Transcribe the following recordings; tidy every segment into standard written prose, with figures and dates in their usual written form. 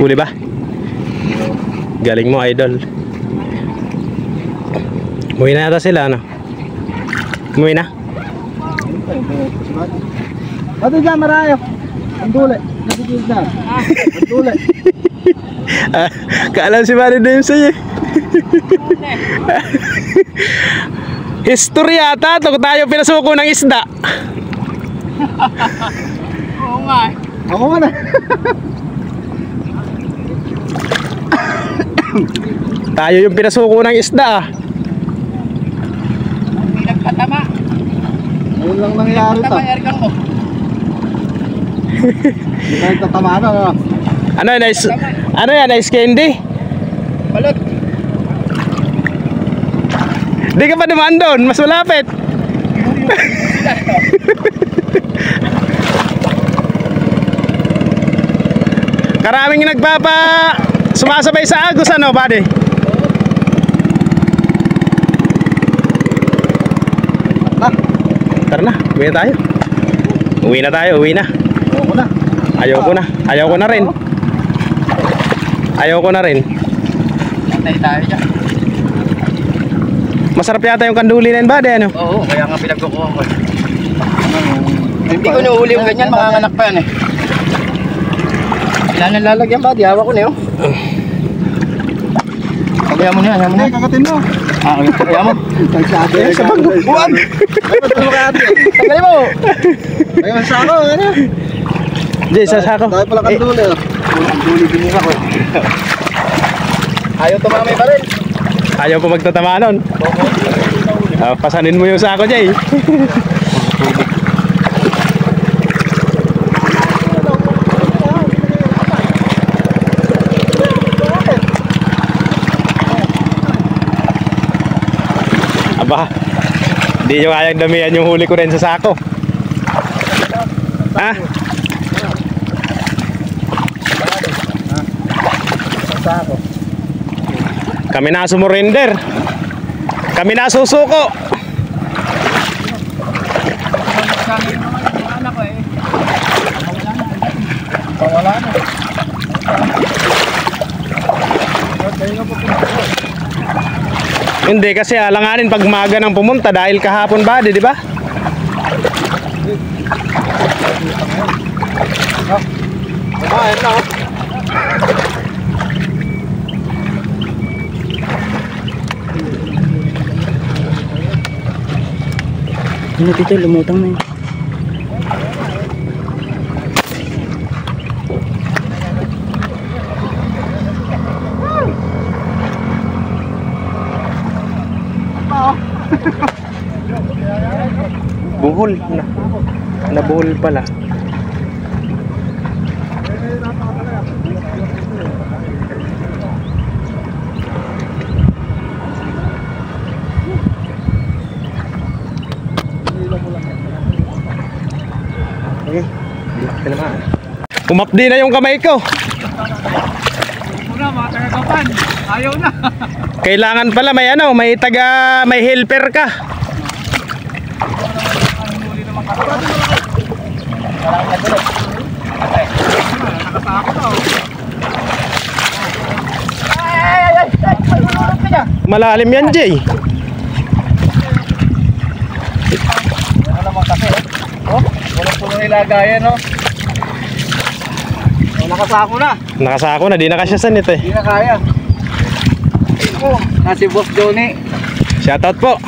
Huli ba? Galing mo, idol. Umuwi na yata sila, ano? Umuwi na? Bato dyan, marayo. Ang duli. Nagigil na. Ang duli. Kaalam si Manny Dempsey eh. History yata ito, tayo pinasuko ng isda. Oo nga. Ako nga na. Tayo yung pinasuko ng isda ah. Hindi nagpatama. Ayun lang nangyari ito. Patama airgun mo. Hindi ka nagtatama na. Ano nice? Ano yan, nice candy? Balot. Di ka pa naman doon, mas malapit. Karaming sumasabay sa agos, ano, buddy? Tara na, uwi na tayo. Uwi na tayo, uwi na. Ako na. Ayaw ko na rin. Ayaw ko na rin. Patay tayo dyan. Masarap yata yung kanduli na yun, buddy, ano? Oo, kaya nga pinagkukuha ko. Hindi ko nahuli yung ganyan, makanganak pa yan eh. Ilan ang lalagyan ba? Di hawak ko na yun. Kaya mo na yan, Hindi, kakatin mo. kaya mo. Nagsabi. Sa bago. Buwan. Ano ka ate? Tagalin mo. Ayun sa ako, ano? Jay, sasako. Dahil pala kang duli. Ang duli binira ko. Ayaw tumamay pa rin. Ayaw pa magtatama nun. Pasanin mo yung sako, Jay. Aba, hindi nyo kayang damihan yung huli ko rin sa sako. Ha? Sako. Kami na sumurrender. Kami na susuko. Wala na. Hindi kasi alanganin pag maga nang pumunta dahil kahapon ba, di ba? Kumain na. Ano dito, lumutang na yun. Buhol na. Nabuhol pala. Umapdi na yung kamay ko. Una, mga taga-kapan. Ayaw na. Kailangan pala may helper ka. Malalim yan, Jay. Wala naman kasi. Oh, wala po na nilagayan, no? Oh, nakasako na. Nakasako na, di na kasyasan ito eh. Hindi na kaya. Oh, si Boss Johnny. Shoutout po.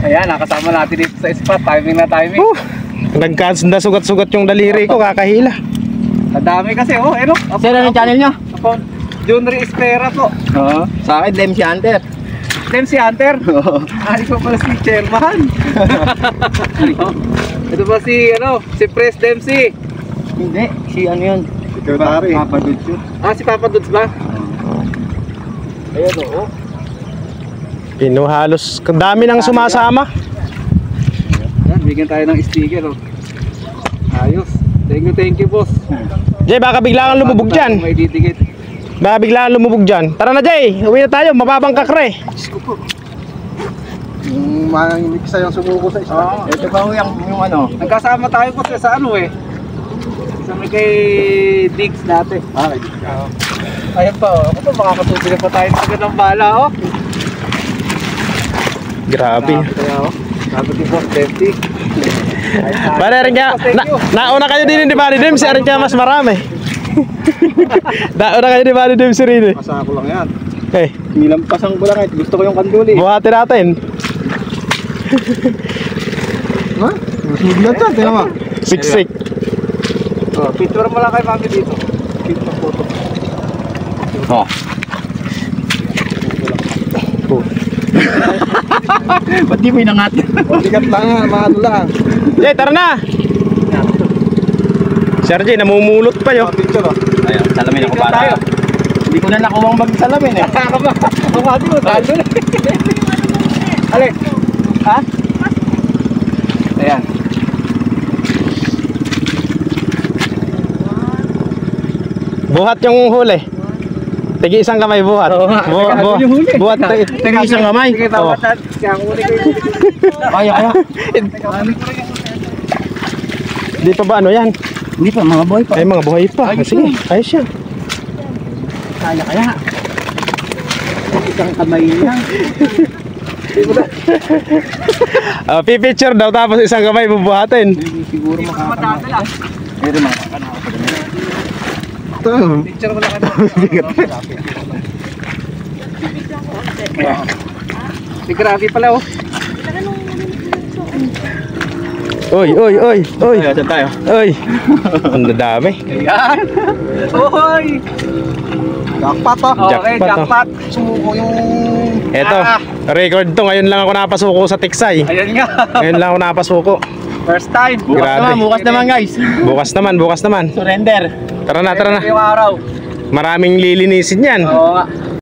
Ayan, nakasama natin dito sa spot. Timing na timing. Nagkasunda sugat-sugat yung daliri ko, kakahila. Madami kasi, oh, ano? Sir, anong channel nyo? Junri Espera po. Oo. Sa akin, Dempsey Hunter. Dempsey Hunter? Oo. Ay ko pala si Chairman. Ito ba si Pres Dempsey? Hindi, si ano yun? Secretary. Papa Dudes yun. Ah, si Papa Dudes ba? Ayan, oo. Pinuhalos, dami nang sumasama. Ayan, bigyan tayo ng sticker, oh. Ayos. Thank you, boss. Jay, baka bigla kang lumubog dyan. May didikit. Baka bigla kang lumubog dyan. Tara na, Jay, uwi na tayo, mababang kakre. Yung isa yung sumuko sa isa. Ito ba yung ano? Nagkasama tayo po sa ano eh. Sa may kay Diggs dati. Ah, kay Diggs. Ayan pa oh. Ako pa makakatubig na pa tayo sa ganang bala oh. Grabe. Kaya oh. Dapat yung boss, 50. Pare rin kaya, nauna kayo din di ba Dim? Si Arin kaya mas marami. Nauna kayo di ba Dim si Rin? Masa ko lang yan. Eh, Nilampasan ko lang eh. Gusto ko yung kanduli. buhatin natin. Ha? Masunod na ito, tingnan mo. Siksik. Oh, picture mo lang kay mami dito. Picture photo. Oh. Ba't di mo inangat? Bigat lang yan, mga ano lang. Jay, tara na! Sergey, namumulot pa yun. Picture oh. Ayan, salamin ako Picture para. tayo. Hindi ko na nakuwang magsalamin eh. Kaka ba? Kamati mo, talo na. Alin? Ha? Ayan. Buhat yung huli. Tigi isang kamay buhat. Oo nga, teka, yung huli. Buhat Teka, isang kamay. Sige, Oo. tawatan. Kaya ang huli ko yung huli. Kaya, kaya. Di pa ba ano yan? Hindi pa, mga boy pa. Ay mga buhay pa. Ayos Sige, ayos siya. Kaya, kaya. Isang kamay niya. Pipicture daw tapos isang kamay bubuhatin. Hindi siguro makakamagal. Pero makakanaw ko din. Ito, picture mo lang kayo. Si Grabe pala oh. Oy, oy, oy, oy. Saan tayo? Oy. Ang dami. Ayan. Oy. Jackpot oh. Okay, Jackpot, oh. jackpot. Sumuko yung... Eto, record to. Ngayon lang ako napasuko sa Tiksay. Ayan nga. Ngayon lang ako napasuko. First time. Grabe. Bukas naman guys. Bukas naman. Surrender. Tara na, tara na. Yung araw. Maraming lilinisin yan. Oo nga.